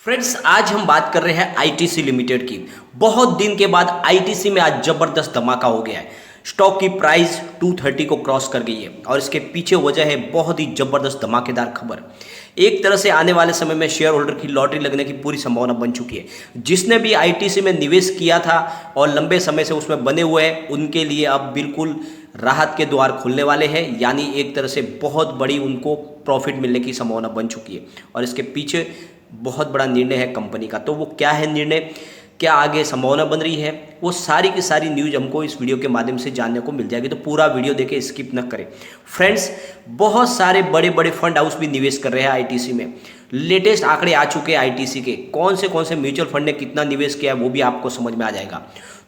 Friends, आज हम बात कर रहे हैं आईटीसी लिमिटेड की। बहुत दिन के बाद आईटीसी में आज जबरदस्त धमाका हो गया है। स्टॉक की प्राइस 230 को क्रॉस कर गई है और इसके पीछे वजह है बहुत ही जबरदस्त धमाकेदार खबर। एक तरह से आने वाले समय में शेयर होल्डर की लॉटरी लगने की पूरी संभावना बन चुकी है। जिसने भी आईटीसी में निवेश किया था और लंबे समय से उसमें बने हुए हैं, उनके लिए अब बिल्कुल राहत के द्वार खुलने वाले हैं। यानी एक तरह से बहुत बड़ी उनको प्रॉफिट मिलने की संभावना बन चुकी है और इसके पीछे बहुत बड़ा निर्णय है कंपनी का। तो वो क्या है निर्णय, क्या आगे संभावना बन रही है, वो सारी की सारी न्यूज़ हमको इस वीडियो के माध्यम से जानने को मिल जाएगी। तो पूरा वीडियो देखें, स्किप न करें। फ्रेंड्स, बहुत सारे बड़े बड़े फंड हाउस भी निवेश कर रहे हैं आईटीसी में। लेटेस्ट आंकड़े आ चुके हैं आईटीसी के, कौन से म्यूचुअल फंड ने कितना निवेश किया है वो भी आपको समझ में आ जाएगा।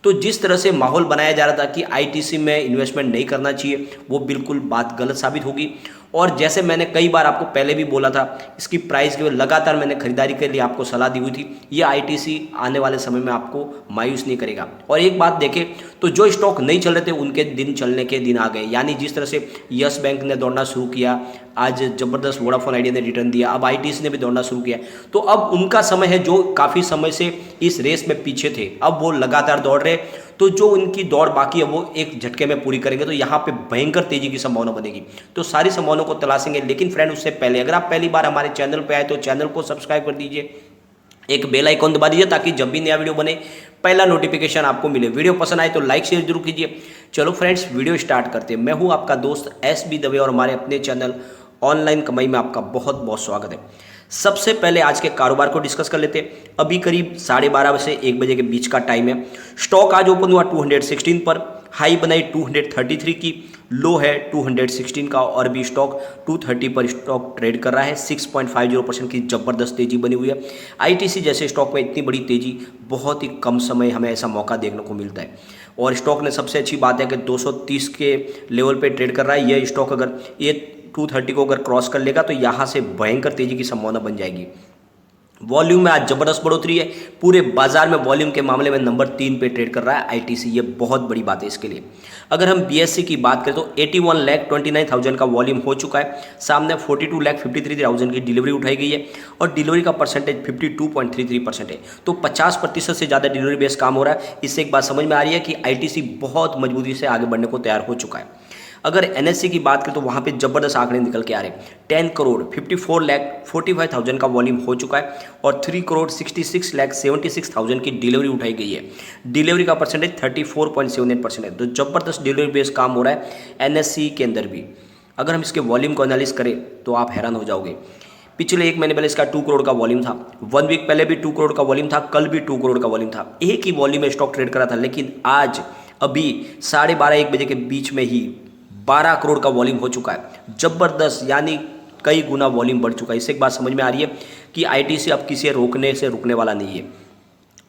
तो जिस तरह से माहौल बनाया जा रहा था कि आईटीसी में इन्वेस्टमेंट नहीं करना चाहिए, वो बिल्कुल बात गलत साबित होगी। और जैसे मैंने कई बार आपको पहले भी बोला था, इसकी प्राइस के लगातार मैंने खरीदारी के लिए आपको सलाह दी हुई थी। ये आईटीसी आने वाले समय में आपको मायूस नहीं करेगा। और एक बात देखें तो जो स्टॉक नहीं चल रहे थे उनके दिन चलने के दिन आ गए। यानी जिस तरह से यस बैंक ने दौड़ना शुरू किया, आज जबरदस्त वोडाफोन आइडिया ने रिटर्न दिया, अब आईटीसी ने भी दौड़ना शुरू किया। तो अब उनका समय है, जो काफ़ी समय से इस रेस में पीछे थे, अब वो लगातार दौड़ रहे। तो जो उनकी दौड़ बाकी है वो एक झटके में पूरी करेंगे। तो यहाँ पे भयंकर तेजी की संभावना बनेगी। तो सारी संभावनाओं को तलाशेंगे। लेकिन फ्रेंड, उससे पहले अगर आप पहली बार हमारे चैनल पे आए तो चैनल को सब्सक्राइब कर दीजिए, एक बेल आइकॉन दबा दीजिए ताकि जब भी नया वीडियो बने पहला नोटिफिकेशन आपको मिले। वीडियो पसंद आए तो लाइक शेयर जरूर कीजिए। चलो फ्रेंड्स, वीडियो स्टार्ट करते हैं। मैं हूँ आपका दोस्त एस.बी. दवे और हमारे अपने चैनल ऑनलाइन कमाई में आपका बहुत बहुत स्वागत है। सबसे पहले आज के कारोबार को डिस्कस कर लेते हैं। अभी करीब 12:30 से 1 बजे के बीच का टाइम है। स्टॉक आज ओपन हुआ 216 पर, हाई बनाई 233 की, लो है 216 का और अभी स्टॉक 230 पर स्टॉक ट्रेड कर रहा है। 6.50% की जबरदस्त तेजी बनी हुई है। आईटीसी जैसे स्टॉक में इतनी बड़ी तेजी बहुत ही कम समय हमें ऐसा मौका देखने को मिलता है। और स्टॉक ने सबसे अच्छी बात है कि 230 के लेवल पे ट्रेड कर रहा है। यह स्टॉक अगर ये 230 को अगर क्रॉस कर लेगा तो यहाँ से भयंकर तेजी की संभावना बन जाएगी। वॉल्यूम में आज जबरदस्त बढ़ोतरी है। पूरे बाजार में वॉल्यूम के मामले में नंबर 3 पे ट्रेड कर रहा है आईटीसी। ये बहुत बड़ी बात है इसके लिए। अगर हम बीएससी की बात करें तो 81,29,000 का वॉल्यूम हो चुका है। सामने 42,53,000 की डिलीवरी उठाई गई है और डिलीवरी का परसेंटेज 52.33% है। तो 50% से ज़्यादा डिलीवरी बेस्ड काम हो रहा है। इससे एक बात समझ में आ रही है कि आईटीसी बहुत मजबूती से आगे बढ़ने को तैयार हो चुका है। अगर एनएससी की बात करें तो वहाँ पे जबरदस्त आंकड़े निकल के आ रहे हैं। 10 करोड़ 54,45,000 का वॉल्यूम हो चुका है और 3 करोड़ 66,76,000 की डिलीवरी उठाई गई है। डिलीवरी का परसेंटेज 34.78% है। तो जबरदस्त डिलीवरी बेस्ड काम हो रहा है एनएससी के अंदर भी। अगर हम इसके वॉल्यूम को एनालिस करें तो आप हैरान हो जाओगे। पिछले 1 महीने पहले इसका 2 करोड़ का वॉल्यूम था, 1 वीक पहले भी 2 करोड़ का वॉल्यूम था, कल भी 2 करोड़ का वॉल्यूम था। एक ही वॉल्यूम में स्टॉक ट्रेड करा था। लेकिन आज अभी 12:30-1 बजे के बीच में ही 12 करोड़ का वॉल्यूम हो चुका है। जबरदस्त, यानी कई गुना वॉल्यूम बढ़ चुका है। इससे एक बात समझ में आ रही है कि आईटीसी अब किसी रोकने से रुकने वाला नहीं है।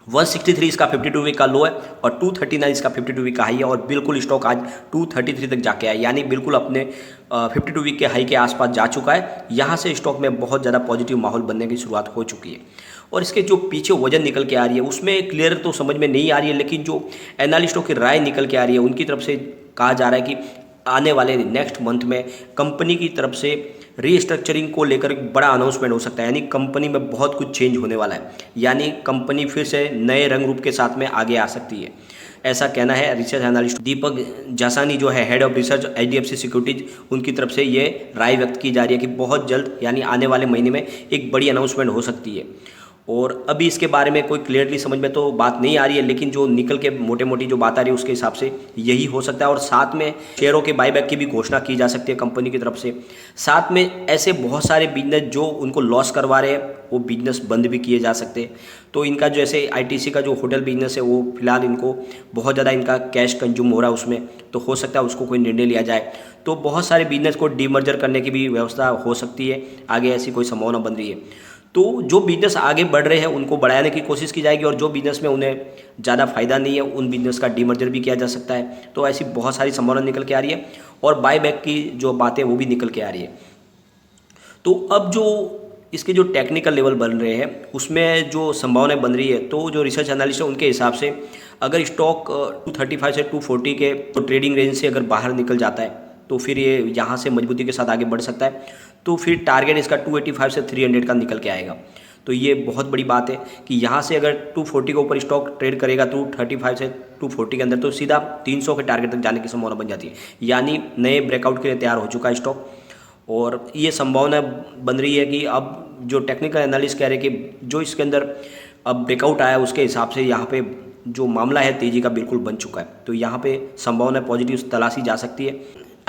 163 इसका 52 वीक का लो है और 239 इसका 52 वीक का हाई है और बिल्कुल स्टॉक आज 233 तक जाके आया। यानी बिल्कुल अपने 52 वीक के हाई के आसपास जा चुका है। यहाँ से स्टॉक में बहुत ज़्यादा पॉजिटिव माहौल बनने की शुरुआत हो चुकी है। और इसके जो पीछे वजन निकल के आ रही है उसमें क्लियर तो समझ में नहीं आ रही है, लेकिन जो एनालिस्टों की राय निकल के आ रही है उनकी तरफ से कहा जा रहा है कि आने वाले नेक्स्ट मंथ में कंपनी की तरफ से रीस्ट्रक्चरिंग को लेकर एक बड़ा अनाउंसमेंट हो सकता है। यानी कंपनी में बहुत कुछ चेंज होने वाला है। यानी कंपनी फिर से नए रंग रूप के साथ में आगे आ सकती है, ऐसा कहना है रिसर्च एनालिस्ट दीपक जासानी जो है head of research HDFC securities, उनकी तरफ से ये राय व्यक्त की जा रही है कि बहुत जल्द यानी आने वाले महीने में एक बड़ी अनाउंसमेंट हो सकती है। और अभी इसके बारे में कोई क्लियरली समझ में तो बात नहीं आ रही है, लेकिन जो निकल के मोटे मोटी जो बात आ रही है उसके हिसाब से यही हो सकता है। और साथ में शेयरों के बाईबैक की भी घोषणा की जा सकती है कंपनी की तरफ से। साथ में ऐसे बहुत सारे बिजनेस जो उनको लॉस करवा रहे हैं वो बिजनेस बंद भी किए जा सकते हैं। तो इनका जो ऐसे आईटीसी का जो होटल बिजनेस है वो फिलहाल इनको बहुत ज़्यादा इनका कैश कंज्यूम हो रहा है उसमें, तो हो सकता है उसको कोई निर्णय लिया जाए। तो बहुत सारे बिजनेस को डीमर्जर करने की भी व्यवस्था हो सकती है, आगे ऐसी कोई संभावना बन रही है। तो जो बिजनेस आगे बढ़ रहे हैं उनको बढ़ाने की कोशिश की जाएगी और जो बिजनेस में उन्हें ज़्यादा फायदा नहीं है उन बिजनेस का डीमर्जर भी किया जा सकता है। तो ऐसी बहुत सारी संभावना निकल के आ रही है और बायबैक की जो बातें वो भी निकल के आ रही है। तो अब जो इसके जो टेक्निकल लेवल बन रहे हैं उसमें जो संभावनाएं बन रही है, तो जो रिसर्च एनालिस्ट है उनके हिसाब से अगर स्टॉक 235 से 240 के तो ट्रेडिंग रेंज से अगर बाहर निकल जाता है तो फिर ये यहाँ से मजबूती के साथ आगे बढ़ सकता है। तो फिर टारगेट इसका 285 से 300 का निकल के आएगा। तो ये बहुत बड़ी बात है कि यहाँ से अगर 240 के ऊपर स्टॉक ट्रेड करेगा 235 से 240 के अंदर, तो सीधा 300 के टारगेट तक जाने की संभावना बन जाती है। यानी नए ब्रेकआउट के लिए तैयार हो चुका है स्टॉक। और ये संभावना बन रही है कि अब जो टेक्निकल एनालिस्ट कह रहे हैं कि जो इसके अंदर अब ब्रेकआउट आया उसके हिसाब से यहाँ पे जो मामला है तेजी का बिल्कुल बन चुका है। तो यहाँ पे संभावना पॉजिटिव तलाशी जा सकती है।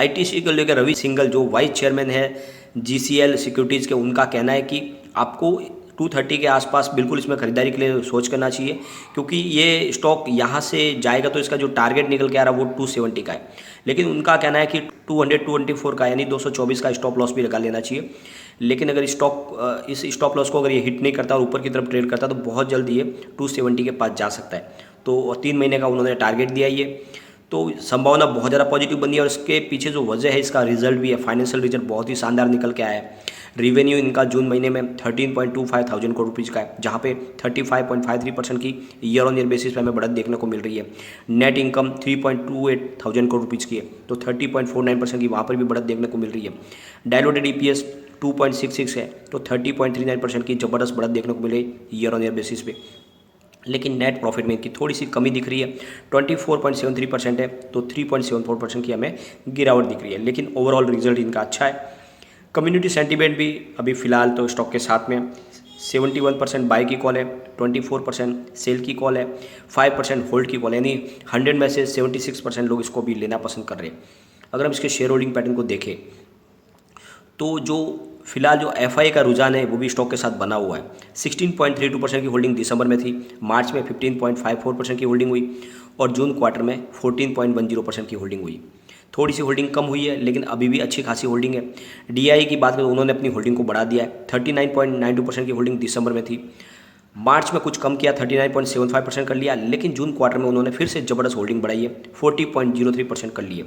आईटीसी को लेकर रवि सिंघल जो वाइस चेयरमैन है जीसीएल सिक्योरिटीज़ के, उनका कहना है कि आपको 230 के आसपास बिल्कुल इसमेमें खरीदारी के लिए सोच करना चाहिए, क्योंकि ये स्टॉक यहाँ से जाएगा तो इसका जो टारगेट निकल के आ रहा है वो 270 का है। लेकिन उनका कहना है कि 224 का यानी 224 का स्टॉप लॉस भी लगा लेना चाहिए। लेकिन अगर स्टॉक इस स्टॉप लॉस को अगर ये हिट नहीं करता और ऊपर की तरफ ट्रेड करता तो बहुत जल्द ये 270 के पास जा सकता है। तो 3 महीने का उन्होंने टारगेट दिया ये, तो संभावना बहुत ज़्यादा पॉजिटिव बनी है। और इसके पीछे जो वजह है इसका रिजल्ट भी है, फाइनेंशियल रिजल्ट बहुत ही शानदार निकल के आया है। रिवेन्यू इनका जून महीने में 13.25 थाउजेंड करोड़ रुपीज़ का है, जहाँ पे 35.53% की ईयर ऑन ईयर बेसिस पे हमें बढ़त देखने को मिल रही है। Net income 3.28 thousand crore rupees की है, तो 30.49% की वहाँ पर भी बढ़त देखने को मिल रही है। डायलूटेड EPS 2.66 है, तो 30.39% की ज़बरदस्त बढ़त देखने को मिल रही है ईयर ऑन ईयर बेसिस पे। लेकिन नेट प्रॉफिट में इनकी थोड़ी सी कमी दिख रही है, 24.73% है, तो 3.74% की हमें गिरावट दिख रही है। लेकिन ओवरऑल रिजल्ट इनका अच्छा है। कम्युनिटी सेंटीमेंट भी अभी फ़िलहाल तो स्टॉक के साथ में 71% बाई की कॉल है, 24% सेल की कॉल है, 5% होल्ड की कॉल है, यानी 100 में से 76% लोग इसको भी लेना पसंद कर रहे हैं। अगर हम इसके शेयर होल्डिंग पैटर्न को देखें तो जो फिलहाल जो FI का रुझान है वो भी स्टॉक के साथ बना हुआ है। 16.32% की होल्डिंग दिसंबर में थी, मार्च में 15.54% की होल्डिंग हुई और जून क्वार्टर में 14.10% की होल्डिंग हुई। थोड़ी सी होल्डिंग कम हुई है लेकिन अभी भी अच्छी खासी होल्डिंग है। DI की बात करें तो उन्होंने अपनी होल्डिंग को बढ़ा दिया है, 39.92% की होल्डिंग दिसंबर में थी, मार्च में कुछ कम किया 39.75% कर लिया, लेकिन जून क्वार्टर में उन्होंने फिर से ज़बरदस्त होल्डिंग बढ़ाई है, 40.03% कर ली है।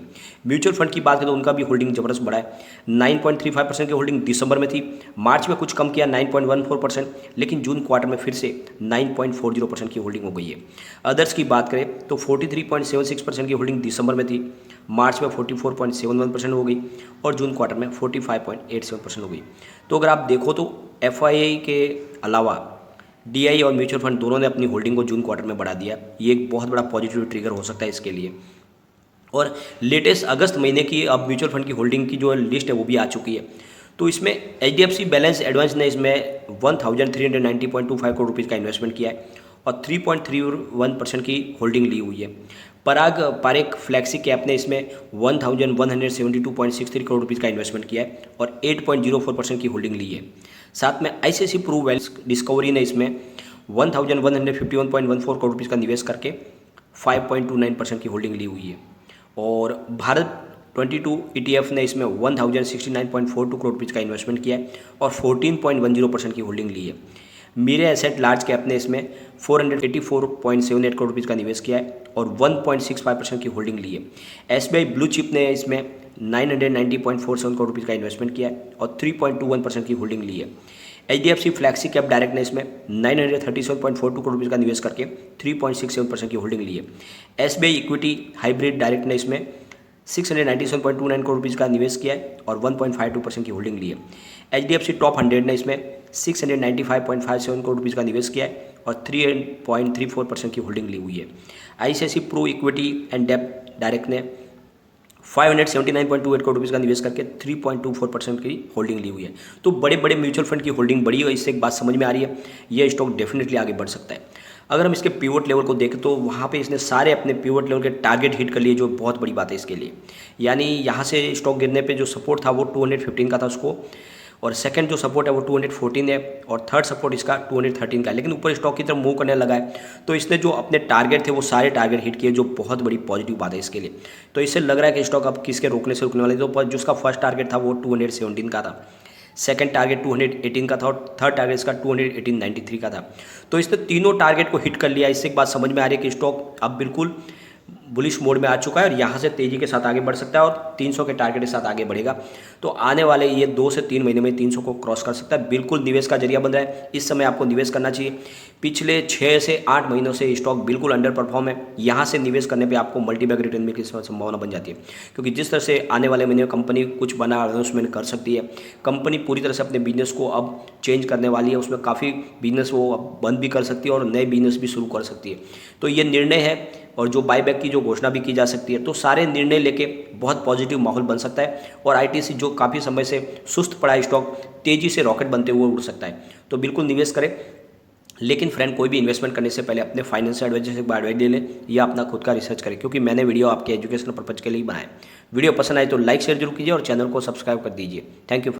म्यूचुअल फंड की बात करें तो उनका भी होल्डिंग ज़बरदस्त बढ़ा है, 9.35% की होल्डिंग दिसंबर में थी, मार्च में कुछ कम किया 9.14%, लेकिन जून क्वार्टर में फिर से 9.40% की होल्डिंग हो गई है। अदर्स की बात करें तो 43.76% की होल्डिंग दिसंबर में थी, मार्च में 44.71% हो गई और जून क्वार्टर में 45.87% हो गई। तो अगर आप देखो तो FII के अलावा DI और म्यूचुअल फंड दोनों ने अपनी होल्डिंग को जून क्वार्टर में बढ़ा दिया। ये एक बहुत बड़ा पॉजिटिव ट्रिगर हो सकता है इसके लिए। और लेटेस्ट अगस्त महीने की अब म्यूचुअल फंड की होल्डिंग की जो लिस्ट है वो भी आ चुकी है। तो इसमें HDFC बैलेंस एडवांस ने इसमें 1390.25 करोड़ रुपीज़ का इन्वेस्टमेंट किया है और 3.31% की होल्डिंग ली हुई है। पराग पारेख फ्लैक्सी कैप ने इसमें 1172.63 करोड़ रुपीज़ का इन्वेस्टमेंट किया है और 8.04% की होल्डिंग ली है। साथ में ICICI प्रू वेल्थ डिस्कवरी ने इसमें 1151.14 करोड़ रुपीज़ का निवेश करके 5.29% की होल्डिंग ली हुई है। और भारत 22 ETF ने इसमें 1069.42 करोड़ रुपीज़ का इन्वेस्टमेंट किया है और 14.10% की होल्डिंग ली है। मीरे एसेट लार्ज कैप ने इसमें 484.78 करोड़ रुपीज़ का निवेश किया है और 1.65% की होल्डिंग ली है। SBI ब्लू चिप ने इसमें 990.47 करोड़ रुपीज़ का इन्वेस्टमेंट किया है और 3.21% की होल्डिंग ली है। HDFC फ्लैक्सी कैप डायरेक्ट ने इसमें 937.42 करोड़ रुपीज़ का निवेश करके 3.67% की होल्डिंग ली है। SBI इक्विटी हाइब्रिड डायरेक्ट ने इसमें 697.29 करोड़ रुपीज़ का निवेश किया है और 1.52% की होल्डिंग ली है। HDFC टॉप 100 ने इसमें 695.57 करोड़ रुपीज़ का निवेश किया है और 3.34% की होल्डिंग ली हुई है। ICICI प्रो इक्विटी एंड डेब्ट डायरेक्ट ने 579.28 करोड़ रुपीज़ का निवेश करके 3.24% की होल्डिंग ली हुई है। तो बड़े बड़े म्यूचुअल फंड की होल्डिंग बढ़ी है, इससे एक बात समझ में आ रही है, यह स्टॉक डेफिनेटली आगे बढ़ सकता है। अगर हम इसके पिवट लेवल को देखें तो वहाँ पे इसने सारे अपने पिवट लेवल के टारगेट हिट कर लिए, जो बहुत बड़ी बात है इसके लिए। यानी यहाँ से स्टॉक गिरने पे जो सपोर्ट था वो 215 का था उसको, और सेकंड जो सपोर्ट है वो 214 है और थर्ड सपोर्ट इसका 213 का है। लेकिन ऊपर स्टॉक की तरफ मूव करने लगा है तो इसने जो अपने टारगेट थे वो सारे टारगेट हिट किए, जो बहुत बड़ी पॉजिटिव बात है इसके लिए। तो इससे लग रहा है कि स्टॉक अब किसके रोकने से रुकने वाले। तो जो उसका फर्स्ट टारगेट था वो 217 का था, सेकंड टारगेट 218 का था और थर्ड टारगेट इसका 218.93 का था। तो इसने तीनों टारगेट को हिट कर लिया। इससे एक बात समझ में आ रही है कि स्टॉक अब बिल्कुल बुलिश मोड में आ चुका है और यहाँ से तेज़ी के साथ आगे बढ़ सकता है और 300 के टारगेट के साथ आगे बढ़ेगा। तो आने वाले ये 2 से 3 महीने में 300 को क्रॉस कर सकता है। बिल्कुल निवेश का जरिया बन रहा है, इस समय आपको निवेश करना चाहिए। पिछले 6 से 8 महीनों से स्टॉक बिल्कुल अंडर परफॉर्म है, यहाँ से निवेश करने पर आपको मल्टीबैग रिटर्न में की संभावना बन जाती है, क्योंकि जिस तरह से आने वाले महीने में कंपनी कुछ बना अनाउंसमेंट कर सकती है। कंपनी पूरी तरह से अपने बिजनेस को अब चेंज करने वाली है, उसमें काफ़ी बिजनेस वो अब बंद भी कर सकती है और नए बिजनेस भी शुरू कर सकती है। तो ये निर्णय है, और जो बायबैक की जो घोषणा भी की जा सकती है। तो सारे निर्णय लेके बहुत पॉजिटिव माहौल बन सकता है और आईटीसी जो काफ़ी समय से सुस्त पड़ा स्टॉक तेज़ी से रॉकेट बनते हुए उड़ सकता है। तो बिल्कुल निवेश करें, लेकिन फ्रेंड कोई भी इन्वेस्टमेंट करने से पहले अपने फाइनेंशियल एडवाइजर से एक बार एडवाइस ले लें या अपना खुद का रिसर्च करें, क्योंकि मैंने वीडियो आपके एजुकेशनल पर्पज़ के लिए ही बनाया। वीडियो पसंद आए तो लाइक शेयर जरूर कीजिए और चैनल को सब्सक्राइब कर दीजिए। Thank you.